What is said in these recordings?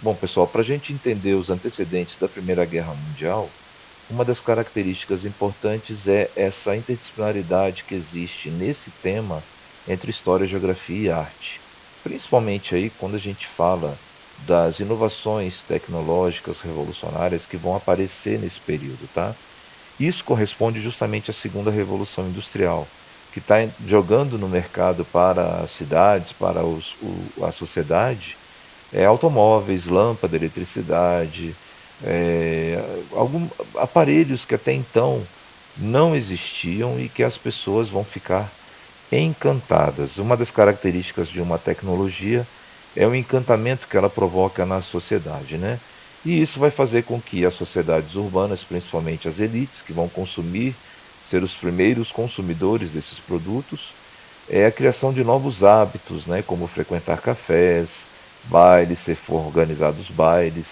Bom, pessoal, para a gente entender os antecedentes da Primeira Guerra Mundial, uma das características importantes é essa interdisciplinaridade que existe nesse tema entre história, geografia e arte. Principalmente aí quando a gente fala das inovações tecnológicas revolucionárias que vão aparecer nesse período, tá? Isso corresponde justamente à segunda revolução industrial, que está jogando no mercado para as cidades, para a sociedade, automóveis, lâmpada, eletricidade, algum, aparelhos que até então não existiam e que as pessoas vão ficar encantadas. Uma das características de uma tecnologia é o encantamento que ela provoca na sociedade, né? E isso vai fazer com que as sociedades urbanas, principalmente as elites, que vão consumir, ser os primeiros consumidores desses produtos, é a criação de novos hábitos, né, como frequentar cafés, bailes, se for organizados bailes,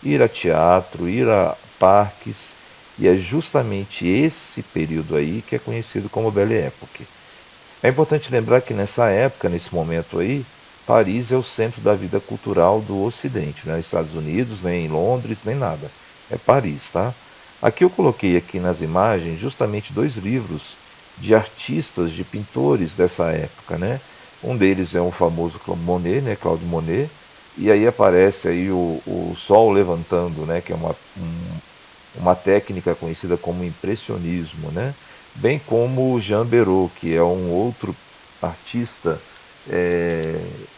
ir a teatro, ir a parques, e é justamente esse período aí que é conhecido como Belle Époque. É importante lembrar que nessa época, nesse momento aí, Paris é o centro da vida cultural do Ocidente, não é Estados Unidos, nem Londres, nem nada. É Paris, tá? Aqui eu coloquei aqui nas imagens justamente dois livros de artistas, de pintores dessa época, né? Um deles é o famoso Monet, né? Claude Monet, e aí aparece aí o sol levantando, né? Que é uma técnica conhecida como impressionismo, né? Bem como Jean Béraud, que é um outro artista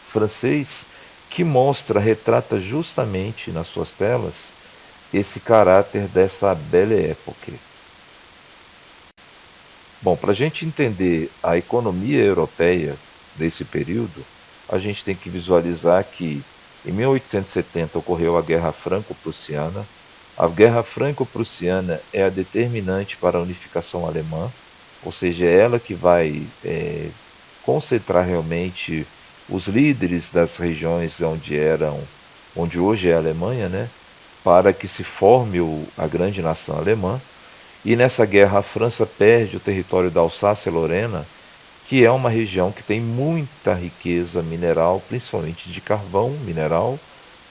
francês que mostra, retrata justamente nas suas telas esse caráter dessa Belle Époque. Bom, para a gente entender a economia europeia desse período, a gente tem que visualizar que em 1870 ocorreu a Guerra Franco-Prussiana. A Guerra Franco-Prussiana é a determinante para a unificação alemã, ou seja, é ela que vai concentrar realmente os líderes das regiões onde hoje é a Alemanha, né, para que se forme a grande nação alemã. E nessa guerra a França perde o território da Alsácia-Lorena, que é uma região que tem muita riqueza mineral, principalmente de carvão mineral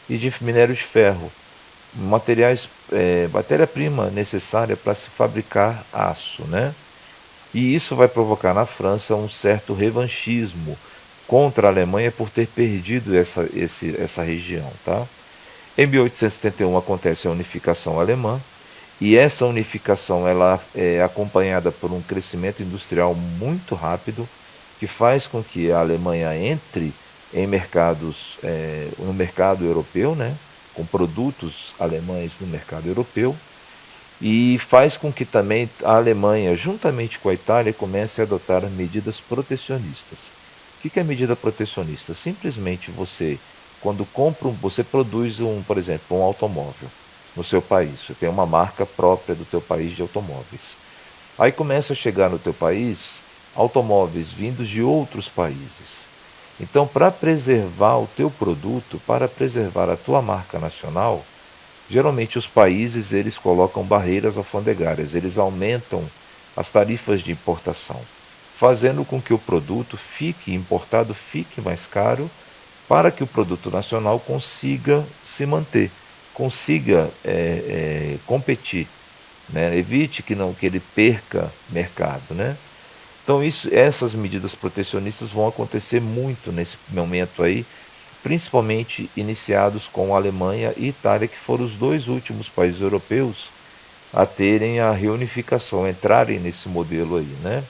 e de minério de ferro, materiais, matéria-prima necessária para se fabricar aço, né? E isso vai provocar na França um certo revanchismo contra a Alemanha por ter perdido essa região, tá? Em 1871 acontece a unificação alemã, e essa unificação ela é acompanhada por um crescimento industrial muito rápido, que faz com que a Alemanha entre em mercados, no mercado europeu, né, com produtos alemães no mercado europeu, e faz com que também a Alemanha, juntamente com a Itália, comece a adotar medidas protecionistas. O que é medida protecionista? Simplesmente você, quando compra, você produz por exemplo, um automóvel no seu país. Você tem uma marca própria do teu país de automóveis. Aí começa a chegar no teu país automóveis vindos de outros países. Então, para preservar o teu produto, para preservar a tua marca nacional, geralmente os países eles colocam barreiras alfandegárias, eles aumentam as tarifas de importação, fazendo com que o produto importado fique mais caro, para que o produto nacional consiga se manter, consiga competir, né? Evite que ele perca mercado, né? Então essas medidas protecionistas vão acontecer muito nesse momento aí, principalmente iniciados com a Alemanha e Itália, que foram os dois últimos países europeus a terem a reunificação, entrarem nesse modelo aí, né?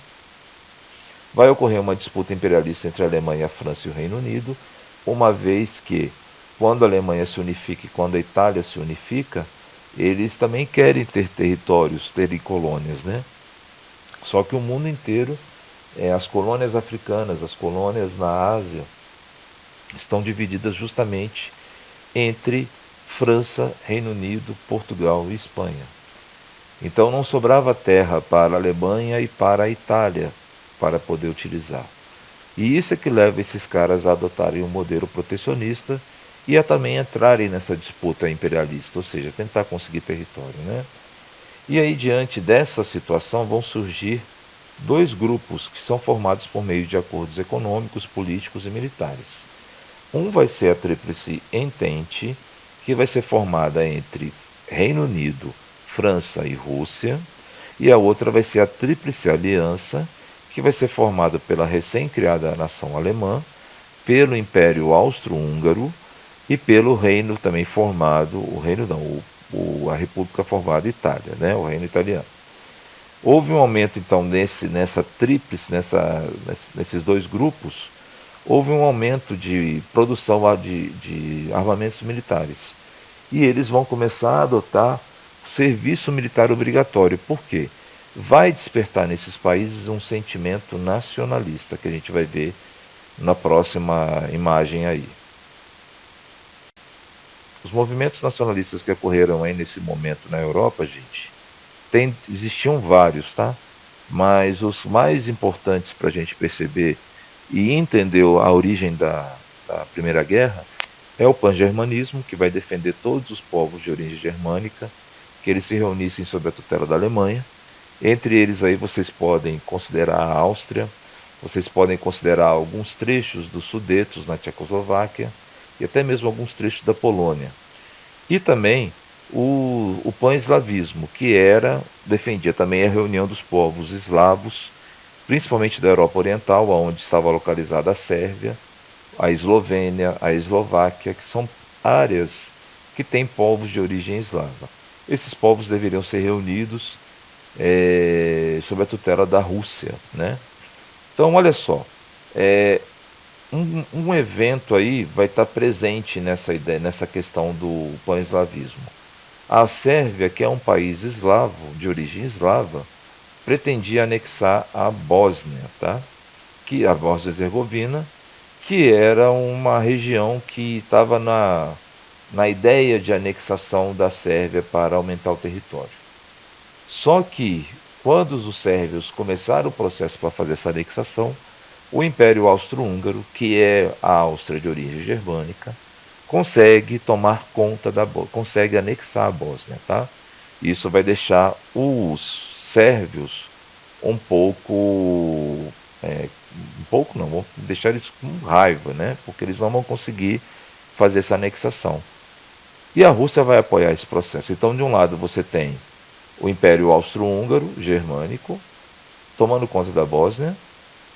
Vai ocorrer uma disputa imperialista entre a Alemanha, a França e o Reino Unido, uma vez que, quando a Alemanha se unifica e quando a Itália se unifica, eles também querem ter territórios, terem colônias, né? Só que o mundo inteiro, as colônias africanas, as colônias na Ásia, estão divididas justamente entre França, Reino Unido, Portugal e Espanha. Então não sobrava terra para a Alemanha e para a Itália para poder utilizar. E isso é que leva esses caras a adotarem um modelo protecionista e a também entrarem nessa disputa imperialista, ou seja, tentar conseguir território, né? E aí, diante dessa situação, vão surgir dois grupos que são formados por meio de acordos econômicos, políticos e militares. Um vai ser a Tríplice Entente, que vai ser formada entre Reino Unido, França e Rússia, e a outra vai ser a Tríplice Aliança, que vai ser formada pela recém-criada nação alemã, pelo Império Austro-Húngaro e pelo reino também formado, o reino não, a República formada Itália, né, o reino italiano. Houve um aumento então nessa tríplice, nesses dois grupos, houve um aumento de produção de armamentos militares. E eles vão começar a adotar serviço militar obrigatório. Por quê? Vai despertar nesses países um sentimento nacionalista, que a gente vai ver na próxima imagem aí. Os movimentos nacionalistas que ocorreram aí nesse momento na Europa, gente, existiam vários, tá? Mas os mais importantes para a gente perceber e entender a origem da Primeira Guerra é o pan-germanismo, que vai defender todos os povos de origem germânica, que eles se reunissem sob a tutela da Alemanha. Entre eles aí vocês podem considerar a Áustria, vocês podem considerar alguns trechos dos Sudetos na Tchecoslováquia e até mesmo alguns trechos da Polônia. E também o pan-eslavismo, que defendia também a reunião dos povos eslavos, principalmente da Europa Oriental, onde estava localizada a Sérvia, a Eslovênia, a Eslováquia, que são áreas que têm povos de origem eslava. Esses povos deveriam ser reunidos sob a tutela da Rússia, né? Então, olha só, um evento aí vai estar presente nessa ideia, nessa questão do pan-eslavismo. A Sérvia, que é um país eslavo, de origem eslava, pretendia anexar a Bósnia, tá? Que a Bósnia-Herzegovina, que era uma região que estava na ideia de anexação da Sérvia para aumentar o território. Só que, quando os sérvios começaram o processo para fazer essa anexação, o Império Austro-Húngaro, que é a Áustria de origem germânica, consegue tomar conta consegue anexar a Bósnia, tá? Isso vai deixar os sérvios um pouco não, vão deixar eles com raiva, né? Porque eles não vão conseguir fazer essa anexação. E a Rússia vai apoiar esse processo. Então, de um lado, você tem o Império Austro-Húngaro, germânico, tomando conta da Bósnia,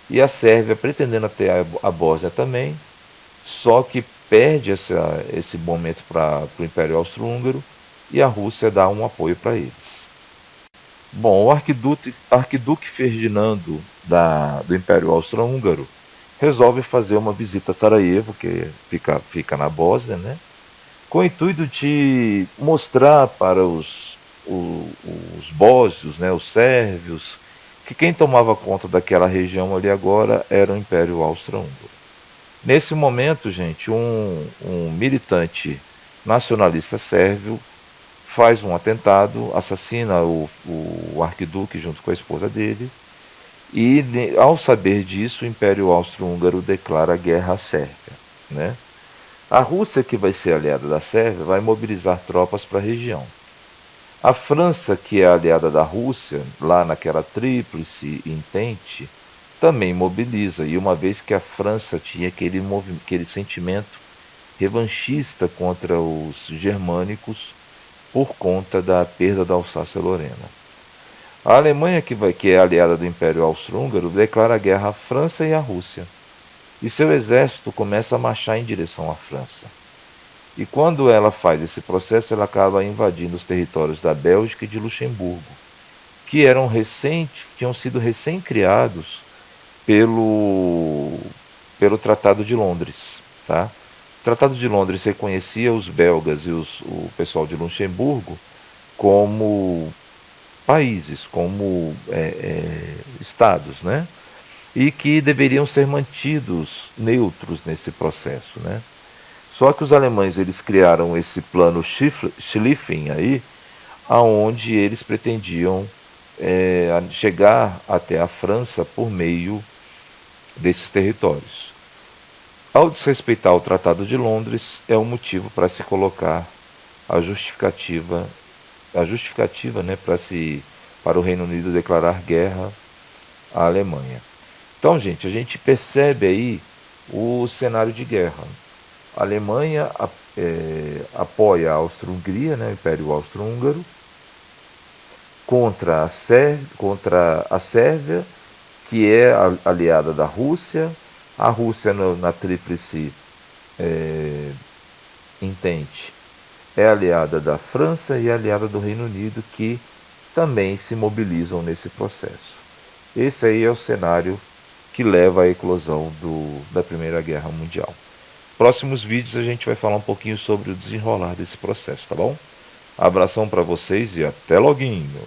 e a Sérvia pretendendo ter a Bósnia também, só que perde esse momento para o Império Austro-Húngaro e a Rússia dá um apoio para eles. Bom, o arquiduque Ferdinando do Império Austro-Húngaro resolve fazer uma visita a Sarajevo, que fica na Bósnia, né? Com o intuito de mostrar para os bósnios, né, os sérvios, que quem tomava conta daquela região ali agora era o Império Austro-Húngaro. Nesse momento, gente, um militante nacionalista sérvio faz um atentado, assassina o arquiduque junto com a esposa dele, e ao saber disso, o Império Austro-Húngaro declara guerra à Sérvia, né? A Rússia, que vai ser aliada da Sérvia, vai mobilizar tropas para a região. A França, que é aliada da Rússia, lá naquela tríplice entente, também mobiliza. E uma vez que a França tinha aquele sentimento revanchista contra os germânicos por conta da perda da Alsácia-Lorena. A Alemanha, que é aliada do Império Austro-Húngaro, declara guerra à França e à Rússia. E seu exército começa a marchar em direção à França. E quando ela faz esse processo, ela acaba invadindo os territórios da Bélgica e de Luxemburgo, que tinham sido recém-criados pelo Tratado de Londres. Tá? O Tratado de Londres reconhecia os belgas e o pessoal de Luxemburgo como países, como estados, né? E que deveriam ser mantidos neutros nesse processo, né? Só que os alemães eles criaram esse plano Schlieffen aí, aonde eles pretendiam chegar até a França por meio desses territórios. Ao desrespeitar o Tratado de Londres, é um motivo para se colocar a justificativa, né, para o Reino Unido declarar guerra à Alemanha. Então, gente, a gente percebe aí o cenário de guerra. A Alemanha apoia a Austro-Hungria, né, o Império Austro-Húngaro, contra a Sérvia, que é aliada da Rússia. A Rússia na Tríplice Entente é aliada da França e aliada do Reino Unido, que também se mobilizam nesse processo. Esse aí é o cenário que leva à eclosão da Primeira Guerra Mundial. Próximos vídeos a gente vai falar um pouquinho sobre o desenrolar desse processo, tá bom? Abração para vocês e até loguinho!